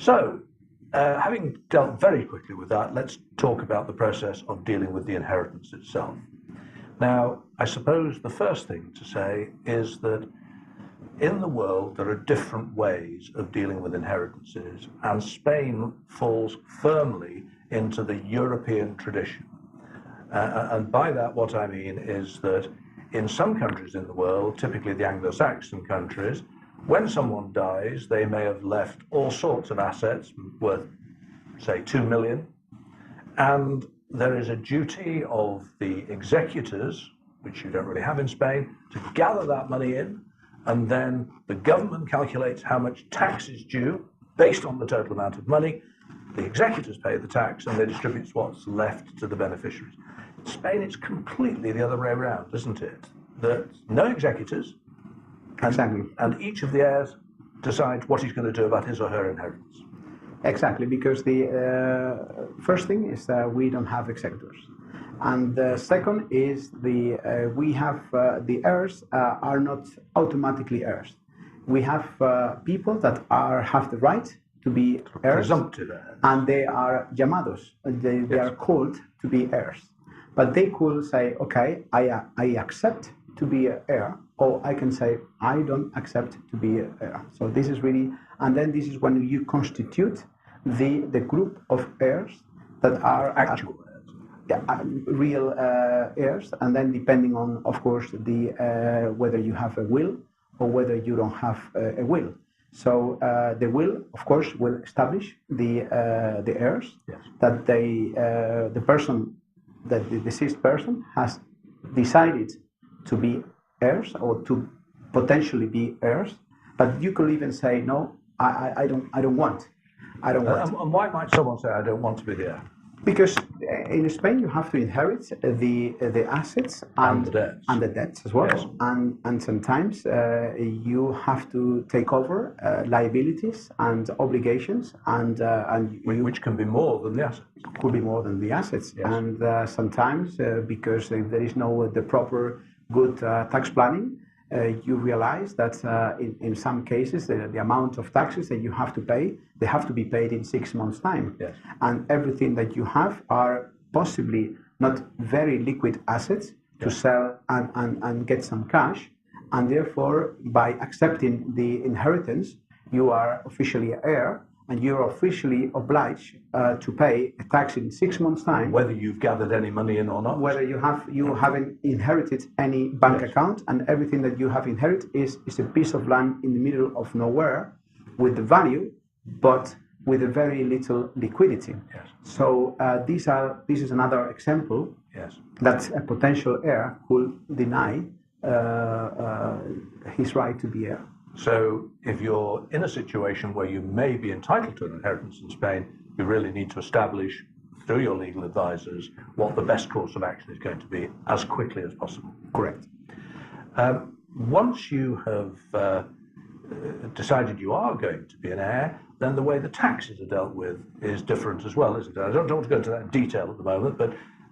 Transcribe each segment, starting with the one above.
So, having dealt very quickly with that, let's talk about the process of dealing with the inheritance itself. Now, I suppose the first thing to say is that in the world there are different ways of dealing with inheritances, and Spain falls firmly into the European tradition. And by that, what I mean is that in some countries in the world, typically the Anglo-Saxon countries, when someone dies, they may have left all sorts of assets worth, say, 2 million, and there is a duty of the executors, which you don't really have in Spain, to gather that money in, and then the government calculates how much tax is due based on the total amount of money. The executors pay the tax, and they distribute what's left to the beneficiaries. In Spain, it's completely the other way around, isn't it? That no executors, Exactly. And each of the heirs decides what he's going to do about his or her inheritance. Exactly, because the first thing is that we don't have executors, and the second is we have the heirs are not automatically heirs. We have people that have the right to be heirs, Presumptive heirs, and they are llamados. They are called to be heirs, but they could say, okay, I accept to be an heir, or I can say I don't accept to be an heir. So this is really, and then this is when you constitute the group of heirs that are actual heirs, real heirs, and then depending on, of course, the whether you have a will or whether you don't have a will. So the will, of course, will establish the heirs, yes, that the person, that the deceased person has decided to be heirs or to potentially be heirs, but you could even say no, I don't want. And why might someone say I don't want to be here? Because in Spain you have to inherit the assets and the debts as well, yes, and sometimes you have to take over liabilities and obligations, and which can be more than the assets. Could be more than the assets, yes, and sometimes because there is no the proper good tax planning, you realize that in some cases the amount of taxes that you have to pay, they have to be paid in 6 months' time. Yes. And everything that you have are possibly not very liquid assets to sell and get some cash, and therefore by accepting the inheritance you are officially an heir, and you're officially obliged to pay a tax in 6 months' time. Whether you've gathered any money in or not. Whether you haven't inherited any bank account, and everything that you have inherited is a piece of land in the middle of nowhere with the value, but with a very little liquidity. Yes. So this is another example that a potential heir will deny his right to be heir. So if you're in a situation where you may be entitled to an inheritance in Spain, you really need to establish through your legal advisors what the best course of action is going to be as quickly as possible. Correct. Once you have decided you are going to be an heir, then the way the taxes are dealt with is different as well, isn't it? I don't want to go into that in detail at the moment,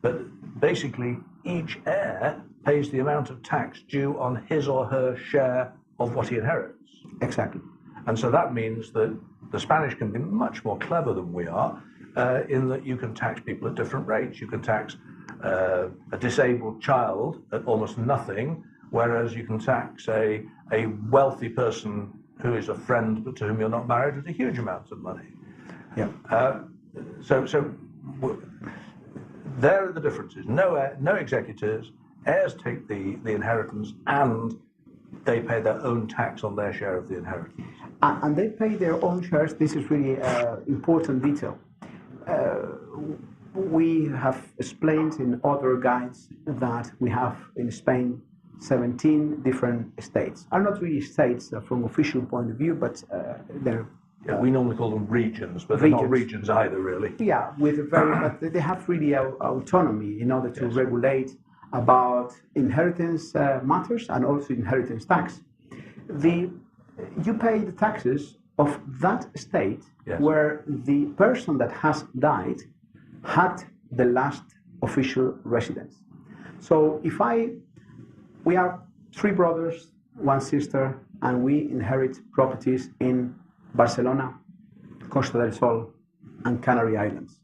but basically each heir pays the amount of tax due on his or her share of what he inherits. Exactly. And so that means that the Spanish can be much more clever than we are, in that you can tax people at different rates. You can tax a disabled child at almost nothing, whereas you can tax a wealthy person who is a friend but to whom you're not married with a huge amount of money. Yeah. So there are the differences. No executors, heirs take the inheritance, and they pay their own tax on their share of the inheritance. And they pay their own shares. This is really important detail. We have explained in other guides that we have in Spain 17 different states. Are not really states from official point of view, but they're... we normally call them regions, but they're not regions either, really. Yeah, but they have really autonomy in order to regulate about inheritance matters and also inheritance tax. You pay the taxes of that state where the person that has died had the last official residence. So if we are 3 brothers, 1 sister, and we inherit properties in Barcelona, Costa del Sol, and Canary Islands.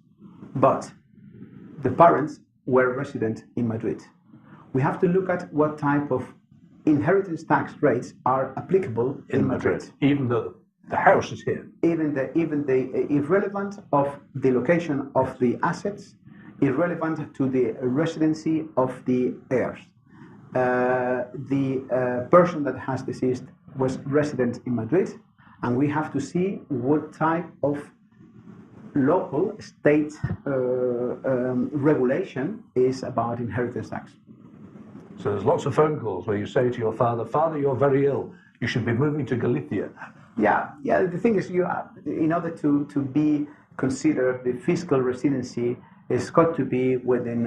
But the parents were resident in Madrid. We have to look at what type of inheritance tax rates are applicable in Madrid. Even though the house is here. Even the irrelevant of the location of the assets, irrelevant to the residency of the heirs. The person that has deceased was resident in Madrid, and we have to see what type of local state regulation is about inheritance tax. So there's lots of phone calls where you say to your father, "Father, you're very ill. You should be moving to Galicia." Yeah. The thing is, in order to be considered the fiscal residency, it's got to be within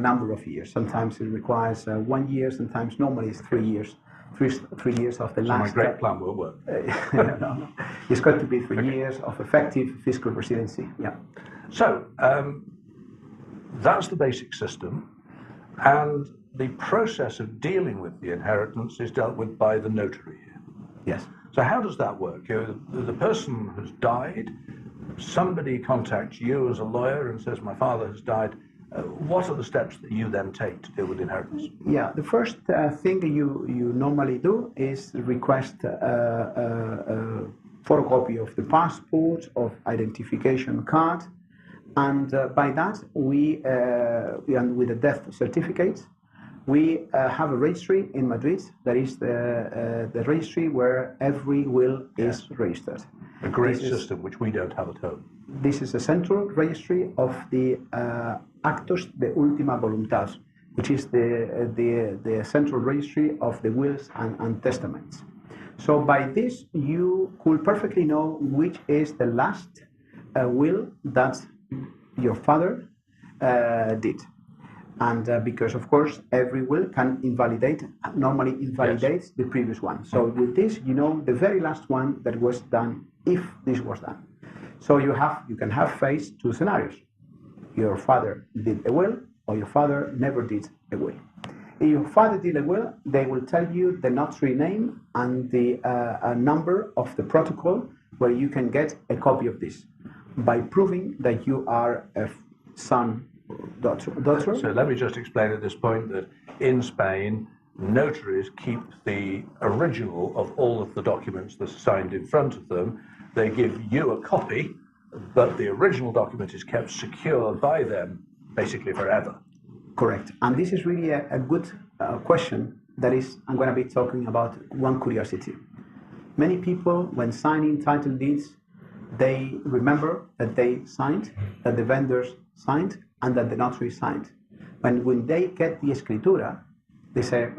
a number of years. Sometimes it requires 1 year. Sometimes normally it's 3 years. 3 years of the last. My great plan will work. No. It's got to be 3 years of effective fiscal residency. Yeah. So that's the basic system, and the process of dealing with the inheritance is dealt with by the notary here. Yes. So how does that work? The person has died. Somebody contacts you as a lawyer and says, "My father has died." What are the steps that you then take to deal with inheritance? Yeah, the first thing you normally do is request a photocopy of the passport, of identification card, and by that and with a death certificate, we have a registry in Madrid. That is the registry where every will is registered. A great system which we don't have at home. This is a central registry of the actos de última voluntad, which is the central registry of the wills and testaments. So by this, you could perfectly know which is the last will that your father did. And because, of course, every will can normally invalidates the previous one. So with this, you know the very last one that was done, if this was done. So you can have faced two scenarios. Your father did a will, or your father never did a will. If your father did a will, they will tell you the notary name and the number of the protocol where you can get a copy of this by proving that you are a son, daughter. So let me just explain at this point that in Spain, notaries keep the original of all of the documents that are signed in front of them. They give you a copy, but the original document is kept secure by them basically forever. Correct. And this is really a good question. That is, I'm going to be talking about one curiosity. Many people, when signing title deeds, they remember that they signed, that the vendors signed, and that the notary signed. And when they get the escritura, they say,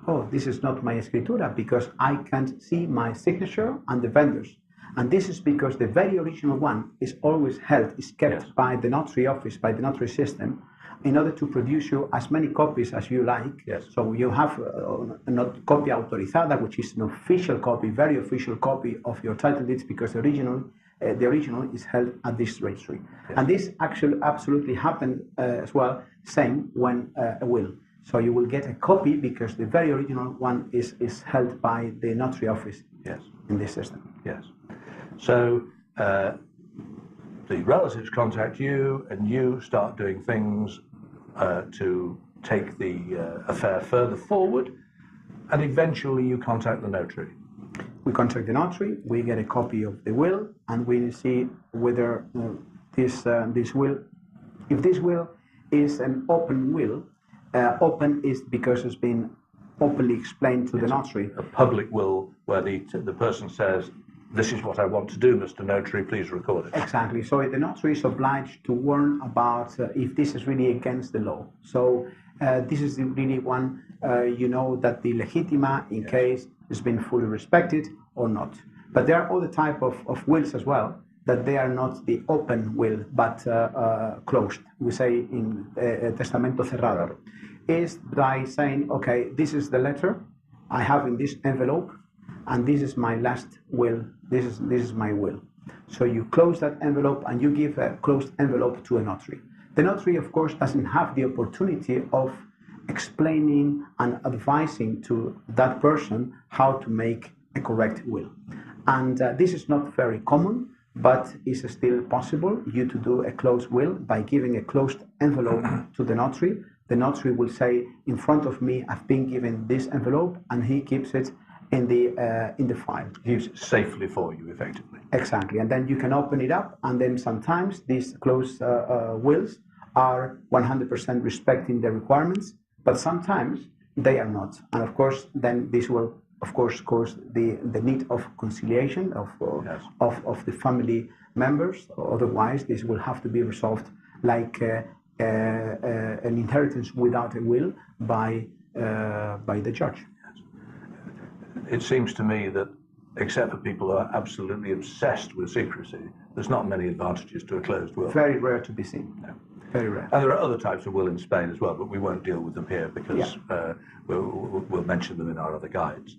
"Oh, this is not my escritura because I can't see my signature and the vendors." And this is because the very original one is always held, is kept by the notary office, by the notary system, in order to produce you as many copies as you like. Yes. So you have a copia autorizada, which is an official copy, very official copy of your title deeds, because the original is held at this registry. Yes. And this actually absolutely happened as well, same when a will. So you will get a copy because the very original one is held by the notary office. Yes. In this system. Yes. So the relatives contact you and you start doing things to take the affair further forward, and eventually you contact the notary. We contact the notary, we get a copy of the will, and we see whether this will, if this will is an open will. Open is because it's been openly explained to the notary. A public will where the person says, "This is what I want to do, Mr. Notary, please record it." Exactly. So the notary is obliged to warn about if this is really against the law. So this is really one, that the legitima in case has been fully respected or not. But there are other type of wills as well, that they are not the open will, but closed. We say in testamento cerrado. Is by saying, okay, this is the letter I have in this envelope, and this is my last will. This is my will. So you close that envelope and you give a closed envelope to a notary. The notary, of course, doesn't have the opportunity of explaining and advising to that person how to make a correct will. And this is not very common, but it's still possible you to do a closed will by giving a closed envelope to the notary. The notary will say, in front of me, I've been given this envelope, and he keeps it in the file. Keeps it safely for you, effectively. Exactly, and then you can open it up, and then sometimes these closed wills are 100% respecting the requirements, but sometimes they are not. And of course, then this will, of course, cause the need of conciliation Yes. of the family members. Otherwise, this will have to be resolved like an inheritance without a will by the judge. It seems to me that, except for people who are absolutely obsessed with secrecy, there's not many advantages to a closed will. Very rare to be seen. No. Very rare. And there are other types of will in Spain as well, but we won't deal with them here because we'll mention them in our other guides.